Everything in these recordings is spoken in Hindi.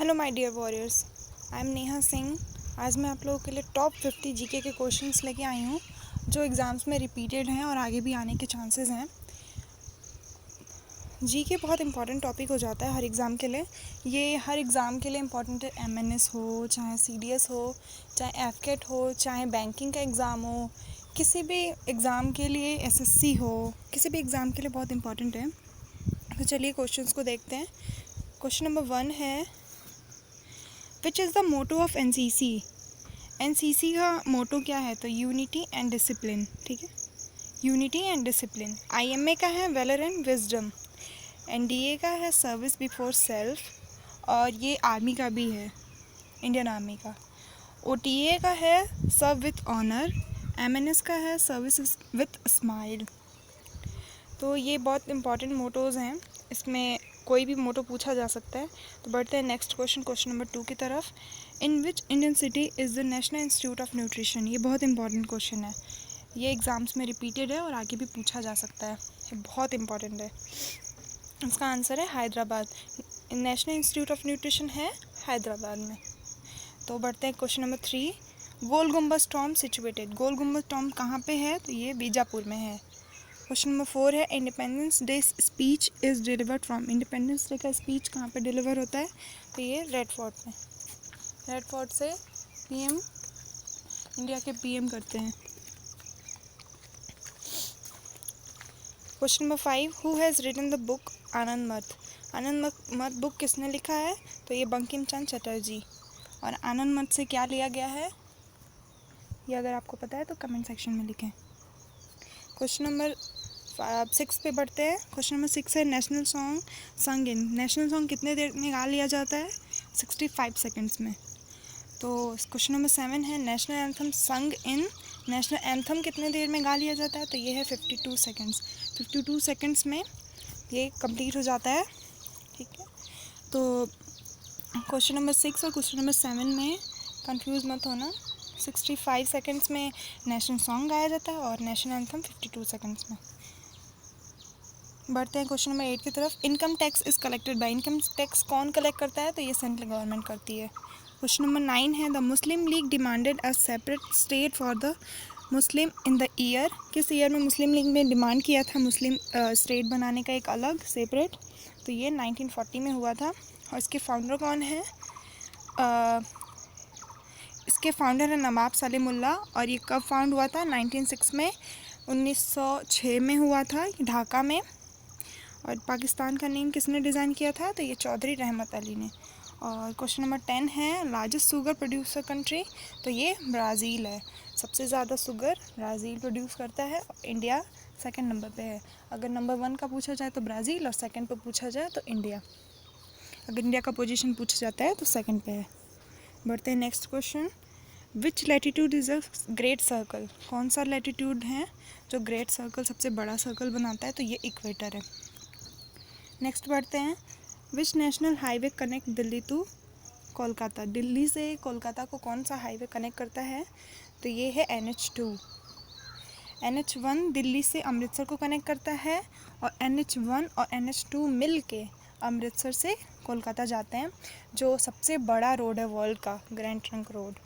Hello my dear warriors, I am Neha Singh. आज मैं आप लोगों के लिए टॉप 50 जीके के क्वेश्चंस लेके आई हूँ जो एग्ज़ाम्स में रिपीटेड हैं और आगे भी आने के चांसेस हैं। जीके बहुत इंपॉर्टेंट टॉपिक हो जाता है हर एग्ज़ाम के लिए। ये हर एग्ज़ाम के लिए इंपॉर्टेंट है, एमएनएस हो, चाहे सीडीएस हो, चाहे एफकेट हो, चाहे बैंकिंग का एग्ज़ाम हो, किसी भी एग्ज़ाम के लिए, एसएससी हो, किसी भी एग्ज़ाम के लिए बहुत इंपॉर्टेंट है। तो चलिए क्वेश्चंस को देखते हैं। क्वेश्चन नंबर 1 है, which is the motto of NCC. NCC का मोटो क्या है? तो यूनिटी एंड डिसिप्लिन। ठीक है, यूनिटी एंड डिसिप्लिन। आईएमए का है वेलर एंड विजडम। एनडीए का है सर्विस बिफोर सेल्फ, और ये आर्मी का भी है, इंडियन आर्मी का। ओटीए का है सर्व विथ ऑनर। एमएनएस का है सर्विस विथ स्माइल। तो ये बहुत इंपॉर्टेंट मोटोज़ हैं, इसमें कोई भी मोटो पूछा जा सकता है। तो बढ़ते हैं नेक्स्ट क्वेश्चन, क्वेश्चन नंबर 2 की तरफ। In which Indian city is the National Institute of Nutrition. ये बहुत इंपॉर्टेंट क्वेश्चन है, ये एग्ज़ाम्स में रिपीटेड है और आगे भी पूछा जा सकता है, ये बहुत इंपॉर्टेंट है। इसका आंसर है Hyderabad. National Institute of nutrition है हैदराबाद में। तो बढ़ते हैं क्वेश्चन नंबर 3। गोल गुम्बद टॉम्ब सिचुएटेड। गोल गुम्बद टॉम्ब कहाँ पे है? तो ये बीजापुर में है। क्वेश्चन नंबर 4 है, Independence Day speech is delivered from. Independence Day का स्पीच कहाँ पे डिलीवर होता है? तो ये रेड फोर्ट में। रेड फोर्ट से पीएम, इंडिया के पीएम करते हैं। Question number 5, who has written the book Anand Math. Anand मठ बुक किसने लिखा है? तो ये बंकिम चंद्र चटर्जी। और आनंद मठ से क्या लिया गया है, ये अगर आपको पता है तो कमेंट सेक्शन में लिखें। क्वेश्चन नंबर 6 पे बढ़ते हैं। क्वेश्चन नंबर 6 है, नेशनल सॉन्ग संग इन। नेशनल सॉन्ग कितने देर में गा लिया जाता है? 65 सेकेंड्स में। तो क्वेश्चन नंबर 7 है, नेशनल एंथम संग इन। नेशनल एंथम कितने देर में गा लिया जाता है? तो ये है 52 सेकेंड्स। 52 सेकेंड्स में ये कंप्लीट हो जाता है। ठीक है, तो क्वेश्चन नंबर 6 और क्वेश्चन नंबर 7 में कंफ्यूज मत होना। 65 सेकेंड्स में नेशनल सॉन्ग गाया जाता है और नेशनल एंथम 52 सेकेंड्स में। बढ़ते हैं क्वेश्चन नंबर 8 की तरफ। Income tax is collected by. Income tax कौन कलेक्ट करता है? तो ये सेंट्रल गवर्नमेंट करती है। क्वेश्चन नंबर 9 है, the Muslim league demanded a separate state for the Muslim in the year. किस ईयर में मुस्लिम लीग ने डिमांड किया था मुस्लिम स्टेट बनाने का, एक अलग सेपरेट? तो ये 1940 में हुआ था। और इसके फाउंडर कौन है? इसके फाउंडर है नवाब सलीमुल्लाह। और ये कब फाउंड हुआ था? 1906 में। 1906 में हुआ था ढाका में। और पाकिस्तान का नेम किसने डिज़ाइन किया था? तो ये चौधरी रहमत अली ने। और क्वेश्चन नंबर 10 है, लार्जेस्ट शुगर प्रोड्यूसर कंट्री। तो ये ब्राज़ील है। सबसे ज़्यादा शुगर ब्राज़ील प्रोड्यूस करता है और इंडिया सेकंड नंबर पे है। अगर नंबर 1 का पूछा जाए तो ब्राज़ील, और सेकंड पे पूछा जाए तो इंडिया। अगर इंडिया का पोजीशन पूछा जाता है तो सेकंड पे है। बढ़ते हैं next question. Which latitude is a great circle. कौन सा लैटिट्यूड है जो ग्रेट सर्कल, सबसे बड़ा सर्कल बनाता है? तो ये इक्वेटर है। नेक्स्ट बढ़ते हैं, which national highway connect Delhi to Kolkata. Delhi से कोलकाता को कौन सा हाईवे कनेक्ट करता है? तो ये है NH2। NH1 दिल्ली से अमृतसर को कनेक्ट करता है, और NH1 और NH2 मिल के अमृतसर से कोलकाता जाते हैं, जो सबसे बड़ा रोड है वर्ल्ड का, ग्रैंड ट्रंक रोड।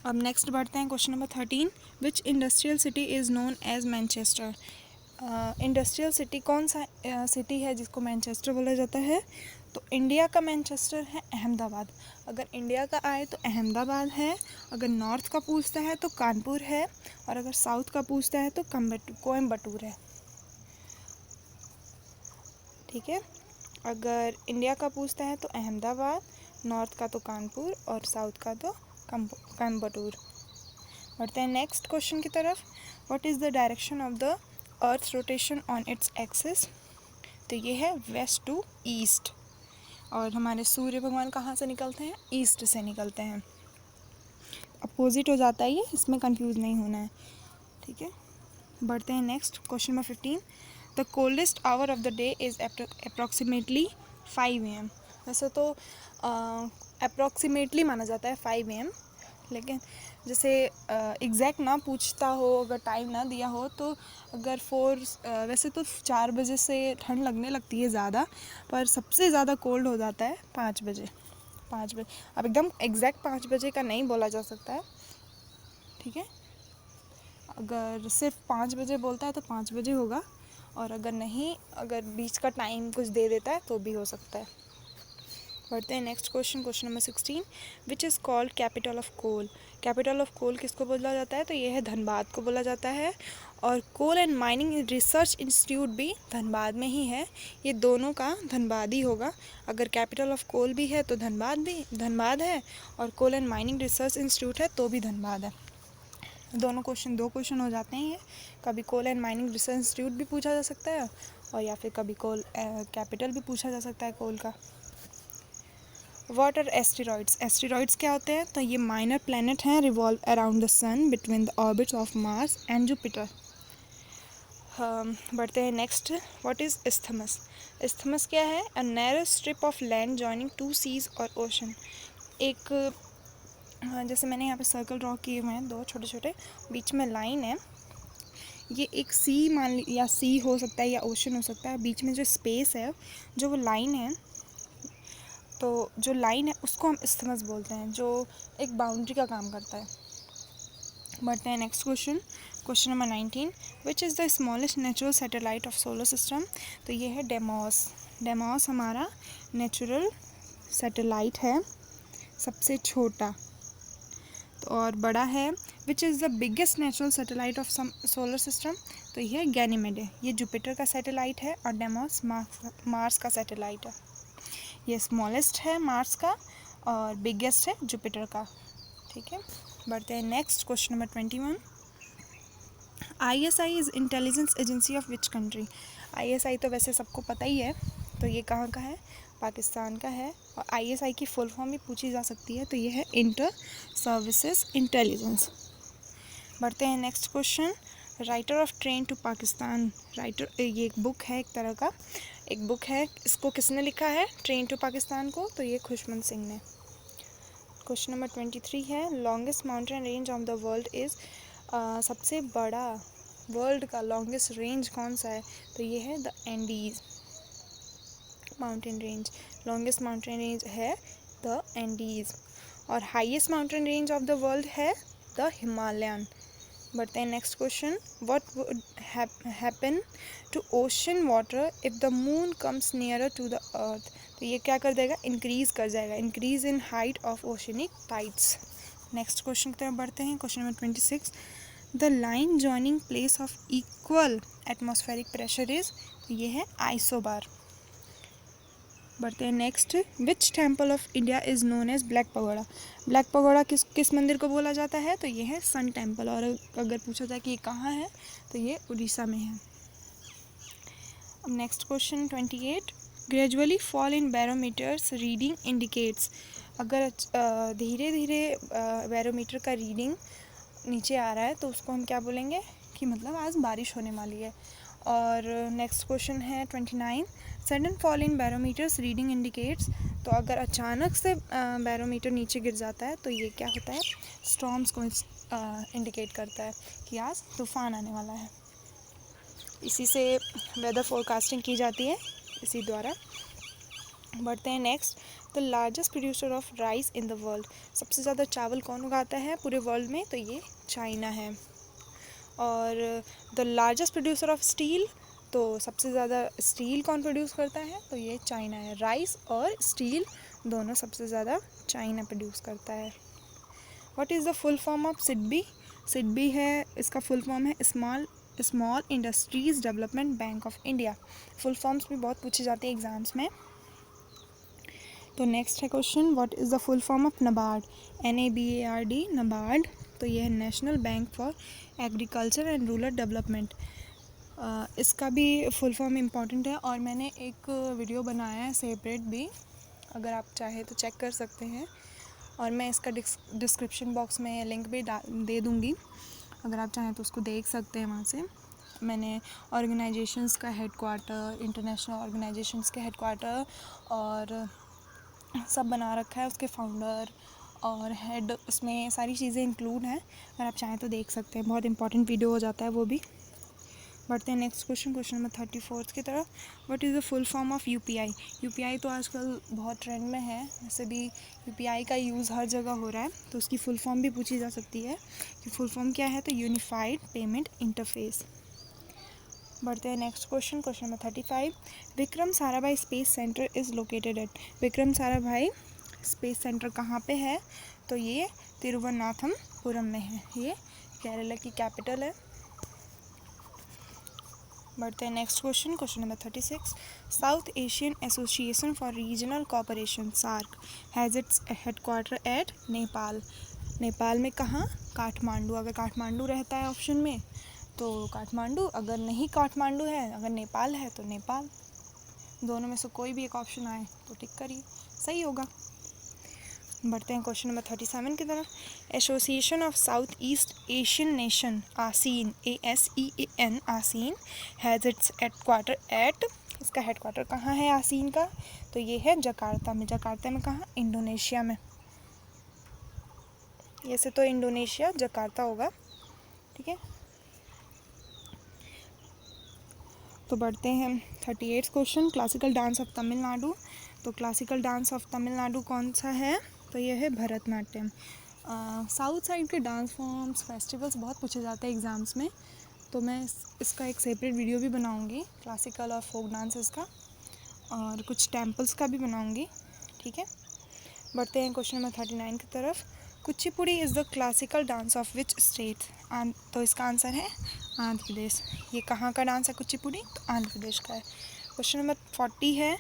अब नेक्स्ट बढ़ते हैं question number 13, which industrial city is known as Manchester. Industrial city कौन सा सिटी है जिसको मैनचेस्टर बोला जाता है? तो इंडिया का मैनचेस्टर है अहमदाबाद। अगर इंडिया का आए तो अहमदाबाद है, अगर नॉर्थ का पूछता है तो कानपुर है, और अगर साउथ का पूछता है तो कोयम्बटूर है। ठीक है, अगर इंडिया का पूछता है तो अहमदाबाद, नॉर्थ का तो कानपुर, और साउथ का तो कोयम्बटूर। बढ़ते हैं नेक्स्ट क्वेश्चन की तरफ। What is the direction of the earth rotation on its axis. तो ये है वेस्ट टू ईस्ट। और हमारे सूर्य भगवान कहाँ से निकलते हैं? ईस्ट से निकलते हैं। अपोजिट हो जाता है ये, इसमें कंफ्यूज नहीं होना है। ठीक है, बढ़ते हैं next question number 15। The coldest hour of the day is approximately 5 AM। वैसे तो अप्रॉक्सीमेटली माना जाता है 5 AM, लेकिन जैसे एग्जैक्ट ना पूछता हो, अगर टाइम ना दिया हो, तो अगर वैसे तो 4 बजे से ठंड लगने लगती है ज़्यादा, पर सबसे ज़्यादा कोल्ड हो जाता है 5 बजे। 5 बजे, अब एकदम एग्जैक्ट 5 बजे का नहीं बोला जा सकता है, ठीक है। अगर सिर्फ 5 बजे बोलता है तो 5 बजे होगा, और अगर नहीं, अगर बीच का टाइम कुछ दे देता है तो भी हो सकता है। बढ़ते हैं next question, question number 16, which is called capital of coal. Capital of coal किसको बोला जाता है, तो ये है धनबाद को बोला जाता है, और कोल एंड माइनिंग रिसर्च इंस्टीट्यूट भी धनबाद में ही है। ये दोनों का धनबाद ही होगा। अगर कैपिटल ऑफ कोल भी है तो धनबाद है, और कोल एंड माइनिंग रिसर्च इंस्टीट्यूट है तो भी धनबाद है। दो क्वेश्चन हो जाते हैं ये। कभी कोल एंड माइनिंग रिसर्च इंस्टीट्यूट भी पूछा जा सकता है, और या फिर कभी कोल कैपिटल भी पूछा जा सकता है कोल का। What are asteroids. एस्टेरॉइड्स क्या होते हैं, तो ये माइनर प्लैनेट हैं revolve around the sun between the orbits of Mars and Jupiter. बढ़ते हैं next, what is isthmus. Isthmus क्या है, a narrow strip of land joining 2 seas और ओशन। एक जैसे मैंने यहाँ पे सर्कल ड्रॉ किए हुए हैं 2 छोटे छोटे, बीच में लाइन है, ये एक सी मान ली, या सी हो सकता है या ओशन हो सकता है। बीच में जो स्पेस है, जो वो लाइन है, तो जो लाइन है उसको हम इस्थमस बोलते हैं, जो एक बाउंड्री का काम करता है। बढ़ते हैं next question, question number 19, which is the smallest natural satellite of solar system. तो ये है डेमोस। डेमोस हमारा नेचुरल सैटेलाइट है, सबसे छोटा। तो और बड़ा है, which is the biggest natural satellite of solar system. तो ये है गैनीमेड, ये जुपिटर का सैटेलाइट है, और डेमोस मार्स का सैटेलाइट है। ये स्मॉलेस्ट है मार्स का, और बिगेस्ट है जुपिटर का, ठीक है। बढ़ते हैं next, question number 21, ISI is intelligence agency of which country. ISI तो वैसे सबको पता ही है, तो ये कहाँ का है, पाकिस्तान का है। और ISI की फुल फॉर्म भी पूछी जा सकती है, तो ये है इंटर सर्विसेज इंटेलिजेंस। बढ़ते हैं next question, writer of train to Pakistan. Writer, ये एक बुक है, एक तरह का एक बुक है, इसको किसने लिखा है, ट्रेन टू पाकिस्तान को, तो ये खुशवंत सिंह ने। क्वेश्चन नंबर 23 है, longest mountain range of the world is. सबसे बड़ा वर्ल्ड का लॉन्गेस्ट रेंज कौन सा है, तो ये है the Andes mountain range. Longest mountain range है द एंडीज़, और highest mountain range of the world है द हिमालयन। बढ़ते हैं next question, what would happen to ocean water if the moon comes nearer to the earth. तो ये क्या कर देगा, इंक्रीज़ कर जाएगा, increase in height of oceanic tides. Next question की तरफ बढ़ते हैं, question number 26, the line joining place of equal atmospheric pressure is. तो ये है आइसोबार। बढ़ते हैं next, which temple of India is known as black pagoda. Black pagoda किस मंदिर को बोला जाता है, तो ये है सन टेम्पल। और अगर पूछा जाए कि ये कहाँ है, तो ये उड़ीसा में है। अब next question 28, gradually fall in barometers reading indicates. अगर धीरे धीरे बैरोमीटर का रीडिंग नीचे आ रहा है, तो उसको हम क्या बोलेंगे, कि मतलब आज बारिश होने वाली है। और नेक्स्ट क्वेश्चन है 29, sudden fall in barometers reading indicates. तो अगर अचानक से बैरोमीटर नीचे गिर जाता है, तो ये क्या होता है, स्टॉर्म्स को इंडिकेट करता है कि आज तूफ़ान आने वाला है। इसी से वेदर फोरकास्टिंग की जाती है, इसी द्वारा। बढ़ते हैं next, the largest producer of rice in the world. सबसे ज़्यादा चावल कौन उगाता है पूरे वर्ल्ड में, तो ये चाइना है। और the largest producer of steel, तो सबसे ज़्यादा स्टील कौन प्रोड्यूस करता है, तो ये चाइना है। राइस और स्टील दोनों सबसे ज़्यादा चाइना प्रोड्यूस करता है। What is the full form of SIDBI. SIDBI है, इसका फुल फॉर्म है small industries development bank of India. Full forms भी बहुत पूछे जाते हैं एग्ज़ाम्स में। तो नेक्स्ट है question, what is the full form of NABARD. NABARD, NABARD. तो ये है national bank for agriculture and rural development. इसका भी फुल फॉर्म इम्पॉर्टेंट है, और मैंने एक वीडियो बनाया है सेपरेट भी, अगर आप चाहें तो चेक कर सकते हैं। और मैं इसका डिस्क्रिप्शन बॉक्स में लिंक भी दे दूँगी, अगर आप चाहें तो उसको देख सकते हैं वहाँ से। मैंने ऑर्गेनाइजेशंस का हेडक्वार्टर, इंटरनेशनल ऑर्गेनाइजेशंस के हेडक्वार्टर और सब बना रखा है, उसके फाउंडर और हेड, उसमें सारी चीज़ें इंक्लूड हैं, अगर आप चाहें तो देख सकते हैं, बहुत इंपॉर्टेंट वीडियो हो जाता है वो भी। बढ़ते हैं नेक्स्ट क्वेश्चन नंबर 34 की तरफ। What is the full form of UPI? UPI तो आजकल बहुत ट्रेंड में है, वैसे भी यूपीआई का यूज़ हर जगह हो रहा है, तो उसकी फुल फॉर्म भी पूछी जा सकती है कि फुल फॉर्म क्या है, तो यूनिफाइड पेमेंट इंटरफेस। बढ़ते हैं next question number 35। Vikram Sarabhai space centre is located at? Vikram Sarabhai space centre कहाँ पे है? तो ये तिरुवनाथपुरम में है, ये केरला की कैपिटल है। बढ़ते हैं next question number 36। South Asian Association for Regional Cooperation SAARC has its headquarter at Nepal? Nepal में कहाँ? काठमांडू। अगर काठमांडू रहता है ऑप्शन में तो काठमांडू, अगर नहीं काठमांडू है, अगर नेपाल है तो नेपाल। दोनों में से कोई भी एक ऑप्शन आए तो टिक करिए, सही होगा। बढ़ते हैं क्वेश्चन नंबर 37 की तरफ। Association of south east Asian nation आसीन, ASEAN आसीन हैज़ इट्स हेडक्वार्टर एट? इसका हेडक्वार्टर कहाँ है आसीन का? तो ये है जकार्ता में। जकार्ता में कहाँ? इंडोनेशिया में। ऐसे तो इंडोनेशिया जकार्ता होगा, ठीक है। तो बढ़ते हैं 38 question. Classical dance of Tamil Nadu. तो क्लासिकल डांस ऑफ तमिलनाडु कौन सा है? तो ये है भरतनाट्यम। साउथ साइड के डांस फॉर्म्स, फेस्टिवल्स बहुत पूछे जाते हैं एग्ज़ाम्स में, तो मैं इसका एक सेपरेट वीडियो भी बनाऊंगी, क्लासिकल और फोक डांसेस का, और कुछ टेम्पल्स का भी बनाऊंगी, ठीक है। बढ़ते हैं क्वेश्चन नंबर 39 की तरफ। Kuchipudi is the classical dance of which state? तो इसका आंसर है आंध्र प्रदेश। ये कहाँ का डांस है कुचिपुड़ी? तो आंध्र प्रदेश का है। क्वेश्चन नंबर 40 है।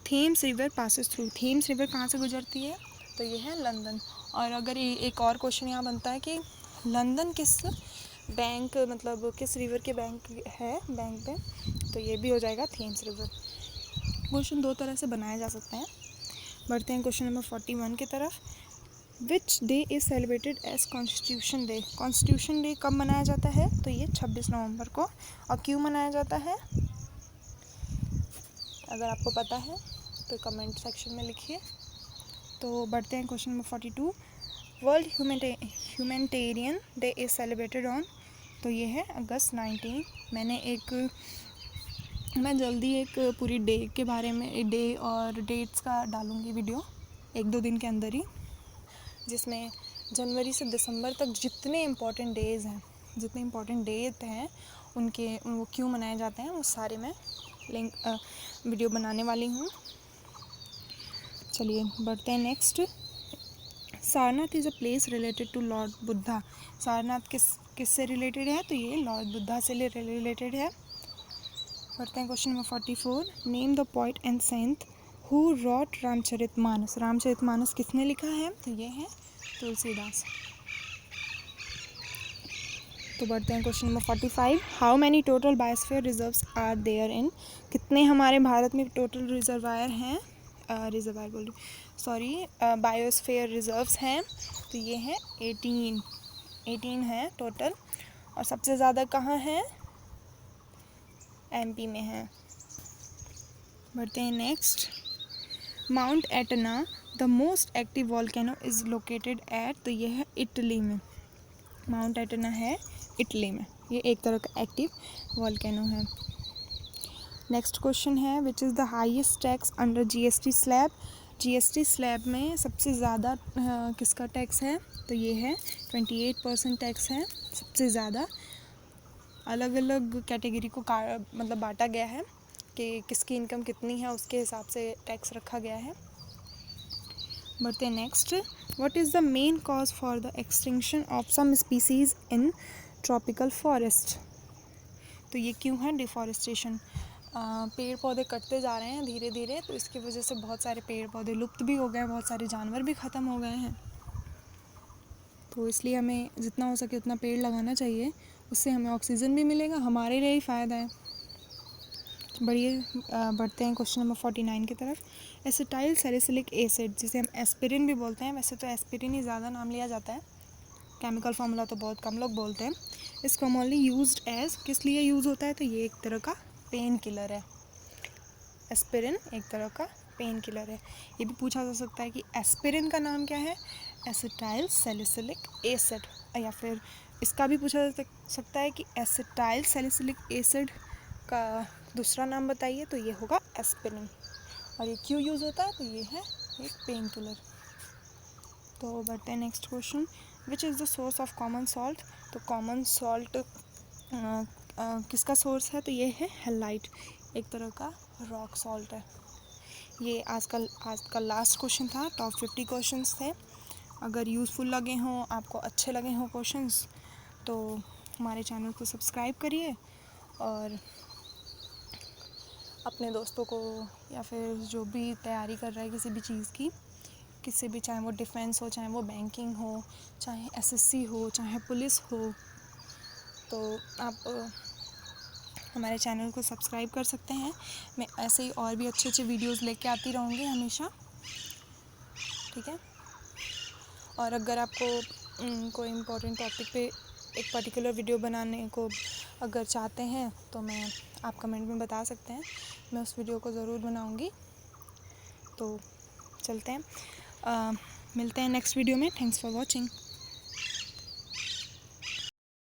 Thames river passes through. Thames river कहाँ से गुजरती है? तो ये है लंदन। और अगर एक और क्वेश्चन यहाँ बनता है कि लंदन किस बैंक, मतलब किस रिवर के बैंक है, बैंक पे, तो ये भी हो जाएगा थेम्स रिवर। क्वेश्चन दो तरह से बनाए जा सकते हैं। बढ़ते हैं क्वेश्चन नंबर 41 की तरफ। Which day is celebrated as Constitution Day? Constitution Day कब मनाया जाता है? तो ये 26 नवंबर को। और क्यों मनाया जाता है? अगर आपको पता है तो कमेंट सेक्शन में लिखिए। तो बढ़ते हैं question number 42। World humanitarian day is celebrated on? तो ये है अगस्त 19। मैं जल्दी एक पूरी डे के बारे में, डे और डेट्स का डालूँगी वीडियो 1-2 दिन के अंदर ही, जिसमें जनवरी से दिसंबर तक जितने इम्पोर्टेंट डेज़ हैं, जितने इम्पोर्टेंट डेट हैं उनके, वो क्यों मनाए जाते हैं, वो सारे मैं वीडियो बनाने वाली हूँ। चलिए बढ़ते हैं next. Sarnath is a place related to lord Buddha. Sarnath किस से रिलेटेड है? तो ये लॉर्ड बुद्धा से रिलेटेड है। बढ़ते हैं question number 44। Name the poet and saint who wrote Ramcharitmanas. Ramcharitmanas किसने लिखा है? तो ये है तुलसीदास। तो बढ़ते हैं question number 45। How many total biosphere reserves are there in? कितने हमारे भारत में टोटल रिजर्वायर हैं, बायोस्फीयर रिजर्व्स हैं? तो ये हैं 18 है टोटल। और सबसे ज़्यादा कहाँ है? MP में है। बढ़ते हैं next. Mount Etna the most active volcano is located at? तो ये है इटली में। माउंट एटना है इटली में, ये एक तरह का एक्टिव वॉल्केनो है। नेक्स्ट क्वेश्चन है। Which is the highest tax under GST slab? GST slab में सबसे ज़्यादा किसका टैक्स है? तो ये है 28% टैक्स है सबसे ज़्यादा। अलग अलग कैटेगरी को मतलब बांटा गया है कि किसकी इनकम कितनी है, उसके हिसाब से टैक्स रखा गया है। बढ़ते हैं next. What is the main cause for the extinction of some species in tropical forest? तो ये क्यों है? डिफॉरेस्टेशन। पेड़ पौधे कटते जा रहे हैं धीरे धीरे, तो इसकी वजह से बहुत सारे पेड़ पौधे लुप्त भी हो गए, बहुत सारे जानवर भी ख़त्म हो गए हैं। तो इसलिए हमें जितना हो सके उतना पेड़ लगाना चाहिए, उससे हमें ऑक्सीजन भी मिलेगा, हमारे लिए ही फ़ायदा है। बढ़ते हैं क्वेश्चन नंबर 49 की तरफ। एसिटाइल सैलिसिलिक एसिड, जिसे हम एस्पिरिन भी बोलते हैं, वैसे तो एस्पिरिन ही ज़्यादा नाम लिया जाता है, केमिकल फार्मूला तो बहुत कम लोग बोलते हैं। इस कॉमनली यूज्ड एज, किस लिए यूज़ होता है? तो ये एक तरह का पेन किलर है। एस्पिरिन एक तरह का पेन किलर है। ये भी पूछा जा सकता है कि एस्पिरिन का नाम क्या है, एसिटाइल सैलिसिलिक एसिड। या फिर इसका भी पूछा जा सकता है कि एसिटाइल सैलिसिलिक एसिड का दूसरा नाम बताइए, तो ये होगा एस्पिरिन। और ये क्यों यूज़ होता है, तो ये है एक पेन किलर। तो बढ़ते हैं next question, which is the source of common salt. तो कॉमन सॉल्ट किसका सोर्स है, तो ये है हैलाइट, एक तरह का रॉक सॉल्ट है। ये आज का लास्ट क्वेश्चन था, टॉप 50 क्वेश्चंस थे। अगर यूज़फुल लगे हों, आपको अच्छे लगे हों क्वेश्चंस, तो हमारे चैनल को सब्सक्राइब करिए और अपने दोस्तों को या फिर जो भी तैयारी कर रहा है किसी भी चीज़ की, किसी भी, चाहे वो डिफेंस हो, चाहे वो बैंकिंग हो, चाहे एसएससी हो, चाहे पुलिस हो, तो आप हमारे चैनल को सब्सक्राइब कर सकते हैं। मैं ऐसे ही और भी अच्छे अच्छे वीडियोस लेके आती रहूँगी हमेशा, ठीक है। और अगर आपको कोई इम्पोर्टेंट टॉपिक पे एक पर्टिकुलर वीडियो बनाने को अगर चाहते हैं, तो आप कमेंट में बता सकते हैं, मैं उस वीडियो को ज़रूर बनाऊँगी। तो चलते हैं, मिलते हैं नेक्स्ट वीडियो में। Thanks for watching.